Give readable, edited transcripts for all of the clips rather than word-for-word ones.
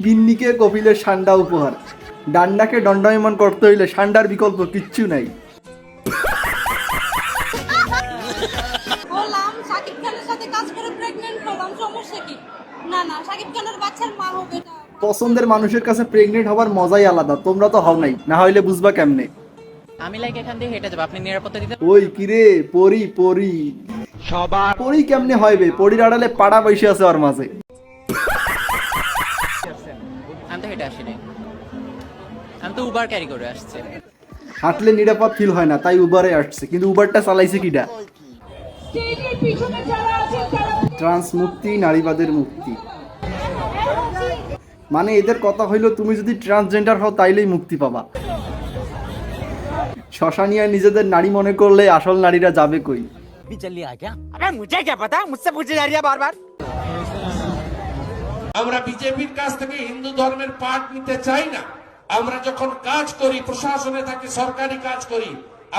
গিন্নিকে কপিলের ষান্ডা উপহার। ডান্ডাকে দণ্ডায়মান করতে হইলে ষান্ডার বিকল্প কিচ্ছু নাই। বললাম শাকিব খানের সাথে কাজ করে প্রেগন্যান্ট হলাম, সমস্যা কি? না না, শাকিব খানের বাচ্চার মা হবে এটা। পছন্দের মানুষের কাছে প্রেগনেন্ট হবার মজাই আলাদা, তোমরা তো হও নাই, না হইলে বুঝবা কেমনে। আমি লাইক এখান দিয়ে হেঁটে যাবো, আপনি নিরাপত্তা দিতে। ওই কিরে পরি পরি সবার পরি কেমনে হইবে? পরির আড়ালে পাড়া বসে আছে ওর মাঝে। আমি তো হেঁটে আসিনি, আমি তো উবার ক্যারি করে আসছি। হাঁটলে নিরাপদ ফিল হয় না, তাই উবারে আসছে। কিন্তু উবারটা চালাইছে কিডা? ট্রান্স মুক্তি, নারীবাদের মুক্তি। মানে এদের কথা হইলো তুমি যদি ট্রান্সজেন্ডার হও তাইলেই মুক্তি পাবা। শ্মশানিয়া নিজেদের নারী মনে করলে আসল নারীরা যাবে কই? আমরা বিজেপির কাছ থেকে হিন্দু ধর্মের পাঠ নিতে চাই না। আমরা যখন কাজ করি, প্রশাসনে থাকি, সরকারি কাজ করি,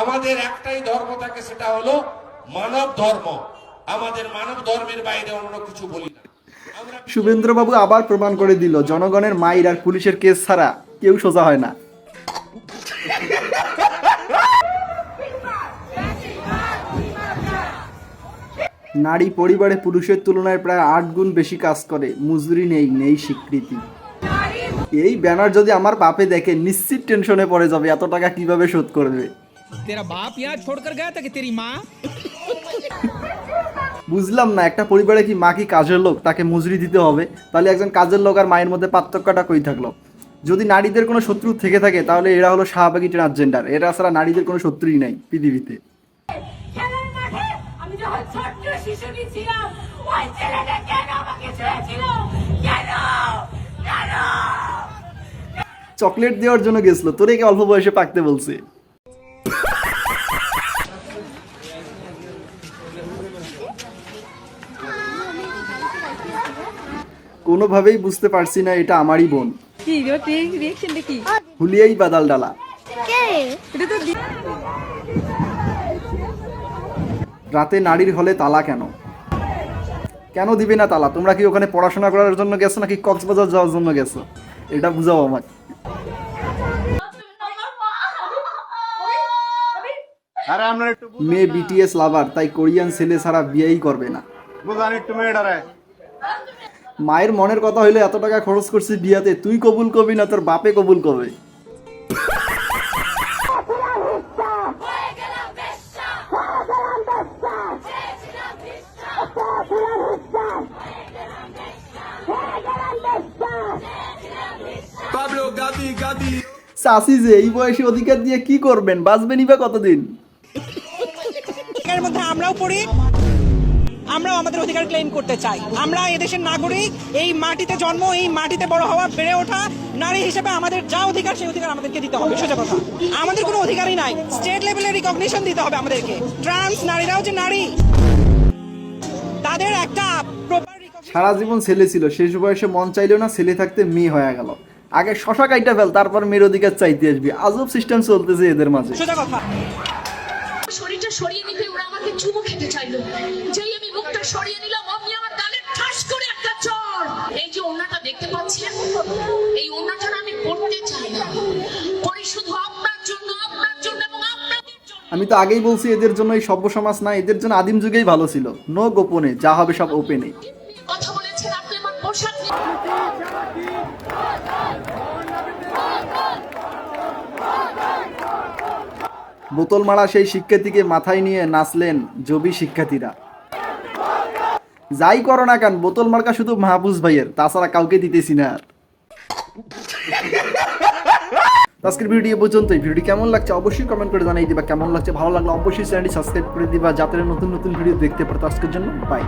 আমাদের একটাই ধর্ম থাকে, সেটা হলো মানব ধর্ম। আমাদের মানব ধর্মের বাইরে অন্য কিছু বলি না। শুভেন্দ্রবাবু আবার প্রমাণ করে দিল জনগণের মাইর আর পুলিশের কেস ছাড়া কেউ সোজা হয় না। নারী পরিবারে পুরুষের তুলনায় প্রায় 8 গুণ বেশি কাজ করে, মজুরি নেই, নেই স্বীকৃতি। এই ব্যানার যদি আমার বাপে দেখে নিশ্চিত টেনশনে পড়ে যাবে, এত টাকা কিভাবে শোধ করবে। বুঝলাম না, একটা পরিবারে কি মা কি কাজের লোক, তাকে মজুরি দিতে হবে? তাহলে একজন কাজের লোক আর মায়ের মধ্যে পার্থক্যটা কই থাকলো? যদি নারীদের কোনো শত্রু থেকে থাকে তাহলে এরা হলো শাহবাগী ট্রান্সজেন্ডার। এরা ছাড়া নারীদের কোনো শত্রুই নাই পৃথিবীতে। চকলেট দেওয়ার জন্য গেছিল, তোরে কি অল্প বয়সে পাকতে বলছে? কোনোভাবেই বুঝতে পারছি না এটা আমারই বোন। হুলিয়াই বাদাল ডালা। রাতে নারীর হলে তালা কেন? কেন দিবে না তালা? তোমরা কি ওখানে পড়াশোনা করার জন্য গেছো নাকি কক্সবাজার যাওয়ার জন্য গেছো? এটা বুঝাও আমাকে। মেয়ে বিটিএস লাভার, তাই কোরিয়ান ছেলে ছাড়া বিয়েই করবে না। মায়ের মনের কথা হইলে এত টাকা খরচ করছি বিয়াতে, তুই কবুল করবি না তোর বাপে কবুল করবে। চাষি যে এই বয়সে অধিকার দিয়ে কি করবেন? বাঁচবেনই বা কতদিন? এর মধ্যে আমরাও পড়ি, আমরাও আমাদের অধিকার ক্লেম করতে চাই। আমরা এদেশের নাগরিক, এই মাটিতে জন্ম, এই মাটিতে বড় হওয়া, বেড়ে ওঠা নারী হিসেবে আমাদের যা অধিকার সেই অধিকার আমাদেরকে দিতে হবে। সোজা কথা, আমাদের কোনো অধিকারই নাই। স্টেট লেভেলে রিকগনিশন দিতে হবে আমাদেরকে। ট্রান্স নারীরাও যে নারী, তাদের একটা সারা জীবন ছেলে ছিল, শেষ বয়সে মন চাইলেও না ছেলে থাকতে মেয়ে হয়ে গেল। আগে শশা কাইটা ফেল, তারপর মেয়ের অধিকার চাইতে আসবি। আজব সিস্টেম চলতেছে এদের মাঝে। সোজা কথা, শরীরটা সরিয়ে নিতে ওরা আমাকে চুমু খেতে চাইলো। যেই আমি মুখটা সরিয়ে নিলাম, অমনি আমার গালে ঠাস করে একটা চড়। এই যে ওন্নাটা দেখতে পাচ্ছেন, এই ওন্নাটা আমি পড়তে চাই না, পড়ি শুধু আপনার জন্য, আপনার জন্য এবং আপনাদের জন্য। আমি তো আগেই বলছি এদের জন্য এই সভ্য সমাজ না, এদের জন্য আদিম যুগেই ভালো ছিল। নো গোপনে, যা হবে সব ওপেনে। কথা বলেছেন আপনি আমার পোশাক নিয়ে। বোতল মারা সেই শিক্ষার্থীকে মাথায় নিয়ে নাচলেন জবি শিক্ষার্থীরা। যাই করো না কেন, বোতল মার্কা শুধু মাহফুজ ভাইয়ের, তাছাড়া কাউকে দিতেছি না। আজকের ভিডিও পর্যন্তই। ভিডিওটি কেমন লাগছে অবশ্যই কমেন্ট করে জানিয়ে দিবা। কেমন লাগছে, ভালো লাগলে অবশ্যই চ্যানেলটি সাবস্ক্রাইব করে দিবা, যাতে নতুন নতুন ভিডিও দেখতে পারো। আজকের জন্য বাই।